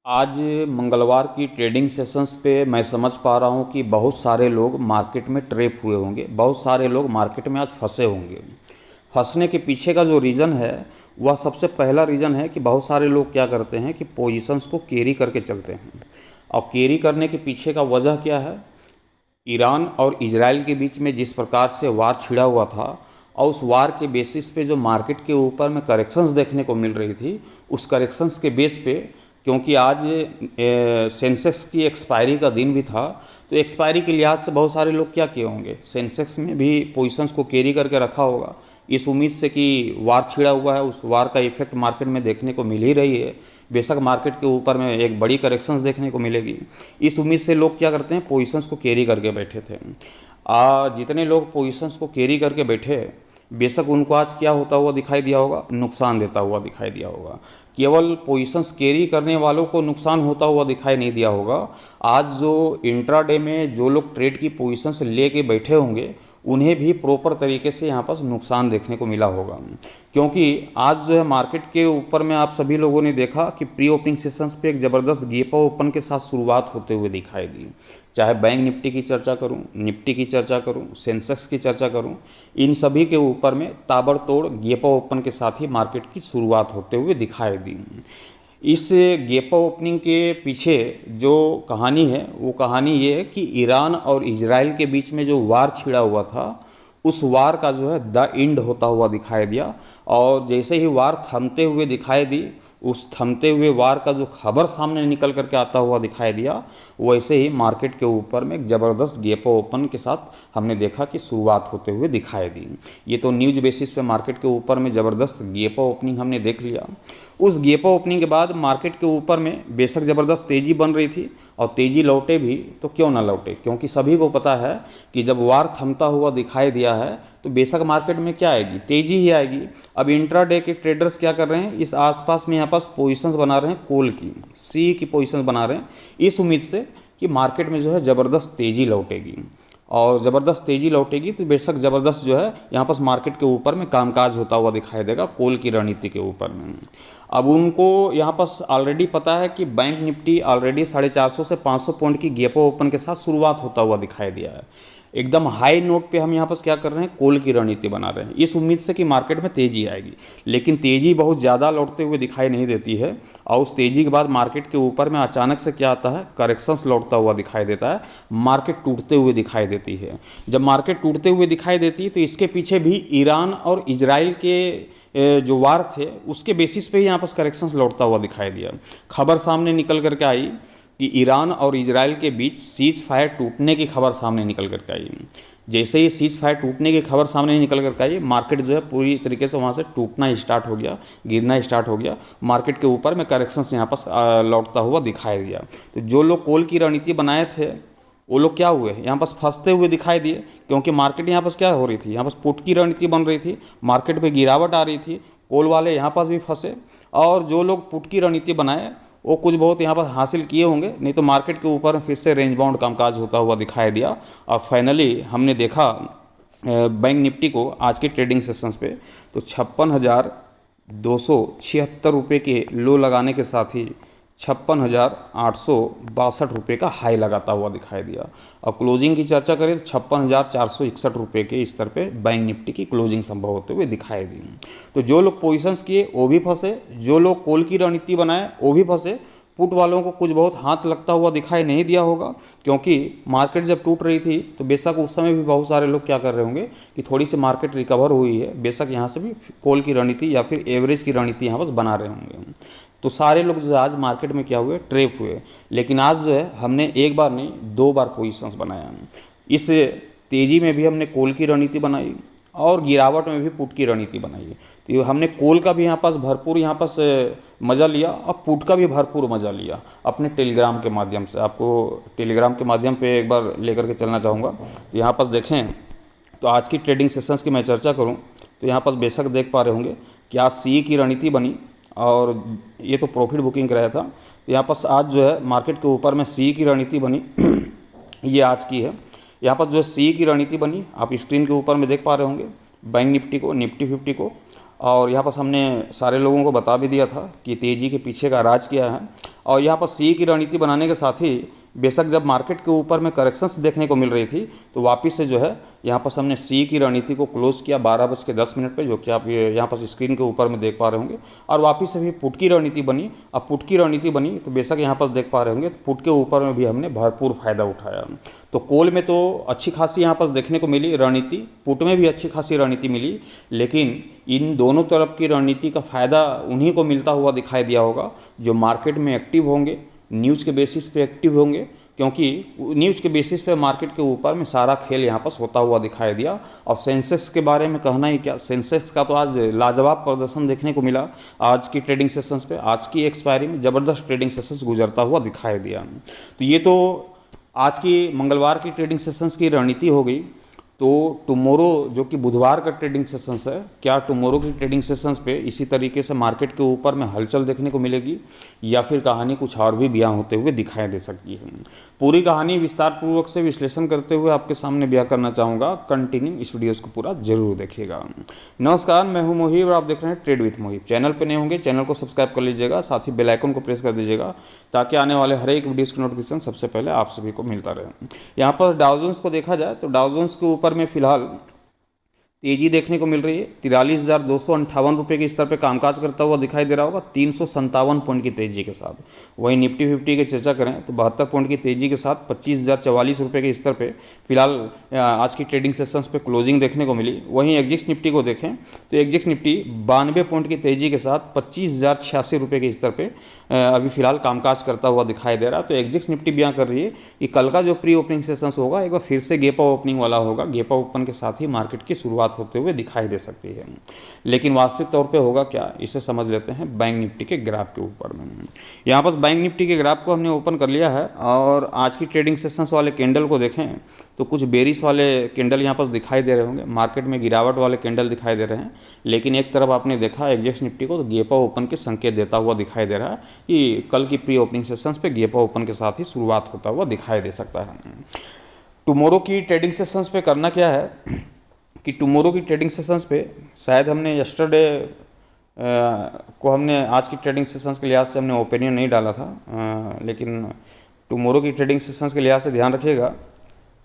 आज मंगलवार की ट्रेडिंग सेशंस पे मैं समझ पा रहा हूँ कि बहुत सारे लोग मार्केट में ट्रैप हुए होंगे, बहुत सारे लोग मार्केट में आज फंसे होंगे। फंसने के पीछे का जो रीज़न है वह सबसे पहला रीज़न है कि बहुत सारे लोग क्या करते हैं कि पोजीशंस को कैरी करके चलते हैं। और कैरी करने के पीछे का वजह क्या है? ईरान और इजराइल के बीच में जिस प्रकार से वार छिड़ा हुआ था और उस वार के बेसिस पे जो मार्केट के ऊपर में करेक्शंस देखने को मिल रही थी, उस करेक्शंस के बेस पे, क्योंकि आज सेंसेक्स की एक्सपायरी का दिन भी था, तो एक्सपायरी के लिहाज से बहुत सारे लोग क्या किए होंगे, सेंसेक्स में भी पोजीशंस को कैरी करके रखा होगा, इस उम्मीद से कि वार छिड़ा हुआ है, उस वार का इफेक्ट मार्केट में देखने को मिल ही रही है। बेशक मार्केट के ऊपर में एक बड़ी करेक्शंस देखने को मिलेगी, इस उम्मीद से लोग क्या करते हैं, पोजीशंस को कैरी करके बैठे थे। जितने लोग पोजीशंस को कैरी करके बैठे, बेशक उनको आज क्या होता हुआ दिखाई दिया होगा, नुकसान देता हुआ दिखाई दिया होगा। केवल पोजीशंस कैरी करने वालों को नुकसान होता हुआ दिखाई नहीं दिया होगा, आज जो इंट्राडे में जो लोग ट्रेड की पोजीशंस लेके बैठे होंगे उन्हें भी प्रॉपर तरीके से यहाँ पर नुकसान देखने को मिला होगा। क्योंकि आज जो है मार्केट के ऊपर में आप सभी लोगों ने देखा कि प्री ओपनिंग सेशंस पे एक ज़बरदस्त गैप ओपन के साथ शुरुआत होते हुए दिखाई दी। चाहे बैंक निफ्टी की चर्चा करूं, निफ्टी की चर्चा करूं, सेंसेक्स की चर्चा करूं, इन सभी के ऊपर में ताबड़तोड़ गैप ओपन के साथ ही मार्केट की शुरुआत होते हुए दिखाई दी। इस गैप ओपनिंग के पीछे जो कहानी है वो कहानी ये है कि ईरान और इजराइल के बीच में जो वार छिड़ा हुआ था, उस वार का जो है द एंड होता हुआ दिखाई दिया। और जैसे ही वार थमते हुए दिखाई दी, उस थमते हुए वार का जो खबर सामने निकल करके आता हुआ दिखाई दिया, वैसे ही मार्केट के ऊपर में एक ज़बरदस्त गैप ओपन के साथ हमने देखा कि शुरुआत होते हुए दिखाई दी। ये तो न्यूज़ बेसिस पे मार्केट के ऊपर में ज़बरदस्त गैप ओपनिंग हमने देख लिया। उस गैप ओपनिंग के बाद मार्केट के ऊपर में बेशक ज़बरदस्त तेज़ी बन रही थी, और तेज़ी लौटे भी तो क्यों ना लौटे, क्योंकि सभी को पता है कि जब वार थमता हुआ दिखाई दिया है तो बेशक मार्केट में क्या आएगी, तेज़ी ही आएगी। अब इंट्राडे के ट्रेडर्स क्या कर रहे हैं, इस आसपास में यहाँ पास पोजीशंस बना रहे हैं, कॉल की सी की पोजीशंस बना रहे हैं, इस उम्मीद से कि मार्केट में जो है ज़बरदस्त तेज़ी लौटेगी। और ज़बरदस्त तेज़ी लौटेगी तो बेशक ज़बरदस्त जो है यहाँ पास मार्केट के ऊपर में कामकाज होता हुआ दिखाई देगा कॉल की रणनीति के ऊपर में। अब उनको यहाँ पास ऑलरेडी पता है कि बैंक निफ्टी ऑलरेडी 450 से 500 पॉइंट की गैप ओपन के साथ शुरुआत होता हुआ दिखाई दिया है। एकदम हाई नोट पे हम यहाँ पर क्या कर रहे हैं, कॉल की रणनीति बना रहे हैं, इस उम्मीद से कि मार्केट में तेज़ी आएगी। लेकिन तेज़ी बहुत ज़्यादा लौटते हुए दिखाई नहीं देती है, और उस तेज़ी के बाद मार्केट के ऊपर में अचानक से क्या आता है, करेक्शंस लौटता हुआ दिखाई देता है, मार्केट टूटते हुए दिखाई देती है। जब मार्केट टूटते हुए दिखाई देती है तो इसके पीछे भी ईरान और इजराइल के जो वार थे उसके बेसिस पे ही यहाँ पर करेक्शंस लौटता हुआ दिखाई दिया। खबर सामने निकल करके आई कि ईरान और इजराइल के बीच सीज फायर टूटने की खबर सामने निकल करके आई। जैसे ही सीज फायर टूटने की खबर सामने निकल करके आई, मार्केट जो है पूरी तरीके से वहाँ से टूटना स्टार्ट हो गया, गिरना स्टार्ट हो गया। मार्केट के ऊपर में करेक्शंस यहाँ पर लौटता हुआ दिखाई दिया। तो जो लोग कॉल की रणनीति बनाए थे वो लोग क्या हुए, यहाँ पर फंसते हुए दिखाई दिए, क्योंकि मार्केट यहाँ पर क्या हो रही थी, यहाँ पर पुट की रणनीति बन रही थी, मार्केट पे गिरावट आ रही थी, कॉल वाले यहाँ पर भी फंसे। और जो लोग पुट की रणनीति बनाए वो कुछ बहुत यहाँ पर हासिल किए होंगे, नहीं तो मार्केट के ऊपर फिर से रेंज बाउंड कामकाज होता हुआ दिखाई दिया। और फाइनली हमने देखा बैंक निफ्टी को आज के ट्रेडिंग सेशंस पे, तो 56,276 रुपये के लो लगाने के साथ ही 56,862 रुपये का हाई लगाता हुआ दिखाई दिया। और क्लोजिंग की चर्चा करें तो 56,461 रुपये के स्तर पे बैंक निफ्टी की क्लोजिंग संभव होते हुए दिखाई दी। तो जो लोग पोजीशंस किए वो भी फंसे, जो लोग कॉल की रणनीति बनाए वो भी फंसे। पुट वालों को कुछ बहुत हाथ लगता हुआ दिखाई नहीं दिया होगा, क्योंकि मार्केट जब टूट रही थी तो बेशक उस समय भी बहुत सारे लोग क्या कर रहे होंगे कि थोड़ी सी मार्केट रिकवर हुई है, बेशक यहाँ से भी कॉल की रणनीति या फिर एवरेज की रणनीति यहाँ बस बना रहे होंगे। तो सारे लोग जो आज मार्केट में क्या हुए, ट्रैप हुए। लेकिन आज जो है हमने एक बार नहीं 2 बार पोजीशंस बनाया। इस तेज़ी में भी हमने कॉल की रणनीति बनाई और गिरावट में भी पुट की रणनीति बनाई। तो हमने कॉल का भी यहाँ पास भरपूर यहाँ पास मज़ा लिया और पुट का भी भरपूर मज़ा लिया अपने टेलीग्राम के माध्यम से। आपको टेलीग्राम के माध्यम पे एक बार लेकर के चलना चाहूँगा। यहाँ पास देखें तो आज की ट्रेडिंग सेशंस की मैं चर्चा करूँ तो यहाँ पास बेशक देख पा रहे होंगे कि आज सी की रणनीति बनी, और ये तो प्रॉफिट बुकिंग कराया था। तो यहाँ पास आज जो है मार्केट के ऊपर में सी की रणनीति बनी ये आज की है। यहाँ पर जो सी की रणनीति बनी आप स्क्रीन के ऊपर में देख पा रहे होंगे, बैंक निफ्टी को, निफ्टी 50 को। और यहाँ पर हमने सारे लोगों को बता भी दिया था कि तेज़ी के पीछे का राज क्या है। और यहाँ पर सी की रणनीति बनाने के साथ ही बेशक जब मार्केट के ऊपर में करेक्शंस देखने को मिल रही थी तो वापस से जो है यहाँ पर हमने सी की रणनीति को क्लोज किया 12:10 पे, जो कि आप ये यहाँ पर स्क्रीन के ऊपर में देख पा रहे होंगे। और वापस से भी पुट की रणनीति बनी। अब पुट की रणनीति बनी तो बेशक यहाँ पर देख पा रहे होंगे तो पुट के ऊपर में भी हमने भरपूर फायदा उठाया। तो कॉल में तो अच्छी खासी यहाँ पर देखने को मिली रणनीति, पुट में भी अच्छी खासी रणनीति मिली, लेकिन इन दोनों तरफ की रणनीति का फ़ायदा उन्हीं को मिलता हुआ दिखाई दिया होगा जो मार्केट में एक्टिव होंगे, न्यूज़ के बेसिस पे एक्टिव होंगे, क्योंकि न्यूज़ के बेसिस पे मार्केट के ऊपर में सारा खेल यहाँ पर होता हुआ दिखाई दिया। और सेंसेक्स के बारे में कहना ही क्या, सेंसेक्स का तो आज लाजवाब प्रदर्शन देखने को मिला। आज की ट्रेडिंग सेशंस पे, आज की एक्सपायरी में ज़बरदस्त ट्रेडिंग सेशंस गुजरता हुआ दिखाई दिया। तो ये तो आज की मंगलवार की ट्रेडिंग सेशंस की रणनीति हो गई। तो टुमारो जो कि बुधवार का ट्रेडिंग सेशंस है, क्या टुमारो की ट्रेडिंग सेशंस पे इसी तरीके से मार्केट के ऊपर में हलचल देखने को मिलेगी या फिर कहानी कुछ और भी बयां होते हुए दिखाई दे सकती है। पूरी कहानी विस्तार पूर्वक से विश्लेषण करते हुए आपके सामने बयां करना चाहूँगा। कंटिन्यू इस वीडियोज़ को पूरा जरूर देखिएगा। नमस्कार, मैं हूँ मोहिब और आप देख रहे हैं ट्रेड विथ मोहिब। चैनल पर नए होंगे चैनल को सब्सक्राइब कर लीजिएगा, साथ ही बेल आइकन को प्रेस कर दीजिएगा ताकि आने वाले हर एक वीडियोज़ की नोटिफिकेशन सबसे पहले आप सभी को मिलता रहे। यहाँ पर डाउ जोन्स को देखा जाए तो डाउ जोन्स के ऊपर में फिलहाल तेजी देखने को मिल रही है। 43,258 रुपये के स्तर पे कामकाज करता हुआ दिखाई दे रहा होगा 357 पॉइंट की तेजी के साथ। वहीं निफ्टी 50 की चर्चा करें तो 72 पॉइंट की तेजी के साथ 25,044 रुपये के स्तर पे फिलहाल आज की ट्रेडिंग सेशंस पे क्लोजिंग देखने को मिली। वहीं एग्जिक्स निफ्टी को देखें तो एग्जिक्स निफ्टी 92 पॉइंट की तेजी के साथ 25,086 रुपये के स्तर पर अभी फिलहाल कामकाज करता हुआ दिखाई दे रहा है। तो एग्जिक्स निफ्टी बयां कर रही है कि कल का जो प्री ओपनिंग सेशंस होगा एक बार फिर से गैप अप ओपनिंग वाला होगा। गैप अप ओपन के साथ ही मार्केट की शुरुआत होते हुए दिखाई दे सकती है। लेकिन वास्तविक तौर पे होगा क्या, इसे समझ लेते हैं बैंक निफ्टी के ग्राफ के ऊपर में। यहाँ पर बैंक निफ्टी के ग्राफ को हमने ओपन कर लिया है और आज की ट्रेडिंग सेशंस वाले कैंडल को देखें तो कुछ बेरिश वाले कैंडल यहाँ पर दिखाई दे रहे होंगे, मार्केट में गिरावट वाले कैंडल दिखाई दे रहे हैं। लेकिन एक तरफ आपने देखा एग्जिक्स निफ्टी को तो गैप अप ओपन के संकेत देता हुआ दिखाई दे रहा है कि कल की प्री ओपनिंग सेशंस पे गैप अप ओपन के साथ ही शुरुआत होता हुआ दिखाई दे सकता है। टुमारो की ट्रेडिंग सेशंस पे करना क्या है कि टुमारो की ट्रेडिंग सेशंस पे शायद हमने यस्टरडे को हमने आज की ट्रेडिंग सेशंस के लिहाज से हमने ओपिनियन नहीं डाला था, लेकिन टुमारो की ट्रेडिंग सेशंस के लिहाज से ध्यान रखिएगा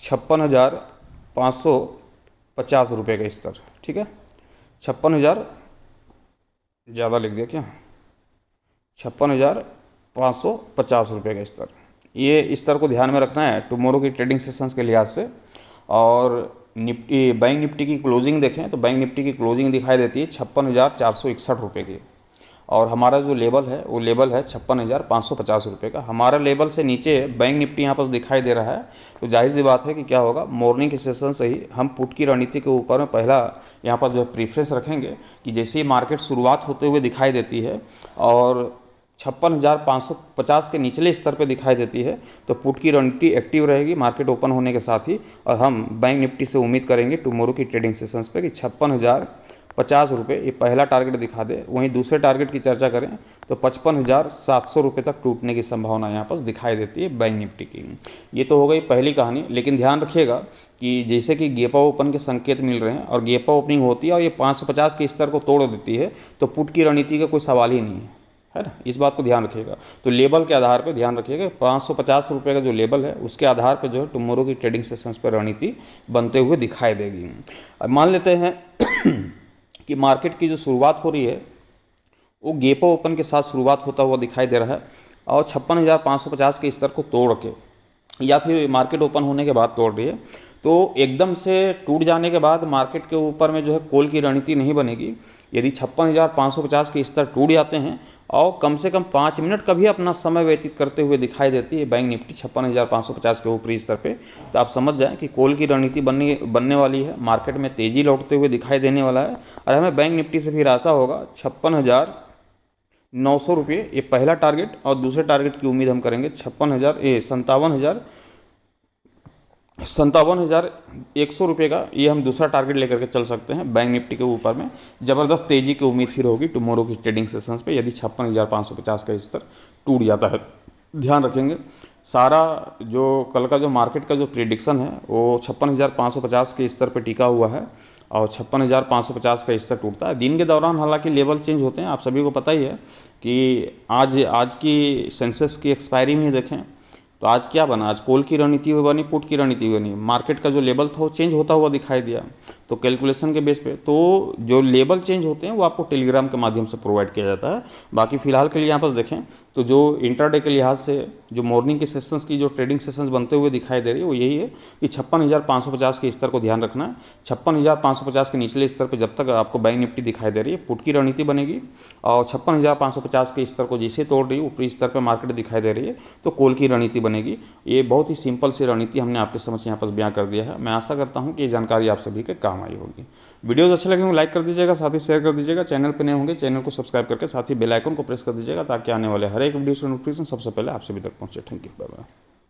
56,550 रुपये का स्तर, ठीक है। 56,000 ज़्यादा लिख दिया क्या, 56,550 रुपये का स्तर, ये स्तर को ध्यान में रखना है टुमारो की ट्रेडिंग सेशंस के लिहाज से। और निफ्टी बैंक निफ्टी की क्लोजिंग देखें तो बैंक निफ्टी की क्लोजिंग दिखाई देती है 56,461 रुपये की, और हमारा जो लेवल है वो लेवल है 56,550 रुपये का। हमारा लेवल से नीचे बैंक निफ्टी यहाँ पर दिखाई दे रहा है। तो जाहिर सी बात है कि क्या होगा, मॉर्निंग के सेशन से ही हम पुट की रणनीति के ऊपर में पहला यहाँ पर जो प्रीफ्रेंस रखेंगे कि जैसे ही मार्केट शुरुआत होते हुए दिखाई देती है और 56,550 के निचले स्तर पे दिखाई देती है तो पुट की रणनीति एक्टिव रहेगी मार्केट ओपन होने के साथ ही। और हम बैंक निफ्टी से उम्मीद करेंगे टुमारो की ट्रेडिंग सेशंस पे कि 56,050 रुपये ये पहला टारगेट दिखा दे। वहीं दूसरे टारगेट की चर्चा करें तो 55,700 रुपये तक टूटने की संभावना यहाँ पर दिखाई देती है बैंक निफ्टी की। ये तो हो गई पहली कहानी। लेकिन ध्यान रखिएगा कि जैसे कि गैप अप ओपन के संकेत मिल रहे हैं और गैप अप ओपनिंग होती है और ये 550 के स्तर को तोड़ देती है तो पुट की रणनीति का कोई सवाल ही नहीं है ना, इस बात को ध्यान रखिएगा। तो लेवल के आधार पे ध्यान रखिएगा 550 रुपये का जो लेवल है उसके आधार पे जो है टुमारो की ट्रेडिंग सेशंस पर रणनीति बनते हुए दिखाई देगी। अब मान लेते हैं कि मार्केट की जो शुरुआत हो रही है वो गैप अप ओपन के साथ शुरुआत होता हुआ दिखाई दे रहा है और 56,550 के स्तर को तोड़ के या फिर मार्केट ओपन होने के बाद तोड़ रही है तो एकदम से टूट जाने के बाद मार्केट के ऊपर में जो है कॉल की रणनीति नहीं बनेगी। यदि 56,550 के स्तर टूट जाते हैं और कम से कम 5 मिनट का भी अपना समय व्यतीत करते हुए दिखाई देती है बैंक निफ्टी 56,550 के ऊपरी स्तर पे, तो आप समझ जाएं कि कॉल की रणनीति बनने वाली है, मार्केट में तेजी लौटते हुए दिखाई देने वाला है। और हमें बैंक निफ्टी से फिर आशा होगा 56,900 रुपये ये पहला टारगेट, और दूसरे टारगेट की उम्मीद हम करेंगे 57,100 रुपये का। ये हम दूसरा टारगेट लेकर के चल सकते हैं बैंक निफ्टी के ऊपर में। ज़बरदस्त तेजी की उम्मीद फिर होगी टुमारो की ट्रेडिंग सेशंस पे यदि 56,550 का स्तर टूट जाता है। ध्यान रखेंगे सारा जो कल का जो मार्केट का जो प्रेडिक्शन है वो 56,550 के स्तर पर टिका हुआ है और 56,550 का स्तर टूटता है। दिन के दौरान हालांकि लेवल चेंज होते हैं, आप सभी को पता ही है कि आज की सेंसेक्स की एक्सपायरी में ही देखें तो आज क्या बना, आज कॉल की रणनीति बनी, पुट की रणनीति बनी, मार्केट का जो लेवल था वो चेंज होता हुआ दिखाई दिया। तो कैलकुलेशन के बेस पे तो जो लेवल चेंज होते हैं वो आपको टेलीग्राम के माध्यम से प्रोवाइड किया जाता है। बाकी फिलहाल के लिए यहाँ पर देखें तो जो इंट्राडे के लिहाज से जो मॉर्निंग के सेशंस की जो ट्रेडिंग सेशंस बनते हुए दिखाई दे रही है वो यही है कि 56,550 के स्तर को ध्यान रखना है। 56,550 के निचले स्तर पर जब तक आपको बैंक निफ्टी दिखाई दे रही है पुट की रणनीति बनेगी, और 56,550 के स्तर को जैसे तोड़ रही है ऊपरी स्तर पर मार्केट दिखाई दे रही है तो कॉल की रणनीति बनेगी। ये बहुत ही सिंपल सी रणनीति हमने आपके समझ यहाँ पर बयां कर दिया है। मैं आशा करता हूँ कि ये जानकारी आप सभी के काम आई होगी। वीडियोस अच्छे लगे हों लाइक कर दीजिएगा, साथ ही शेयर कर दीजिएगा। चैनल पर नए होंगे चैनल को सब्सक्राइब करके साथ ही बेल आइकन को प्रेस कर दीजिएगा ताकि आने वाले हर एक वीडियो का नोटिफिकेशन सबसे पहले आप सभी तक पहुंचे। Thank you, bye bye.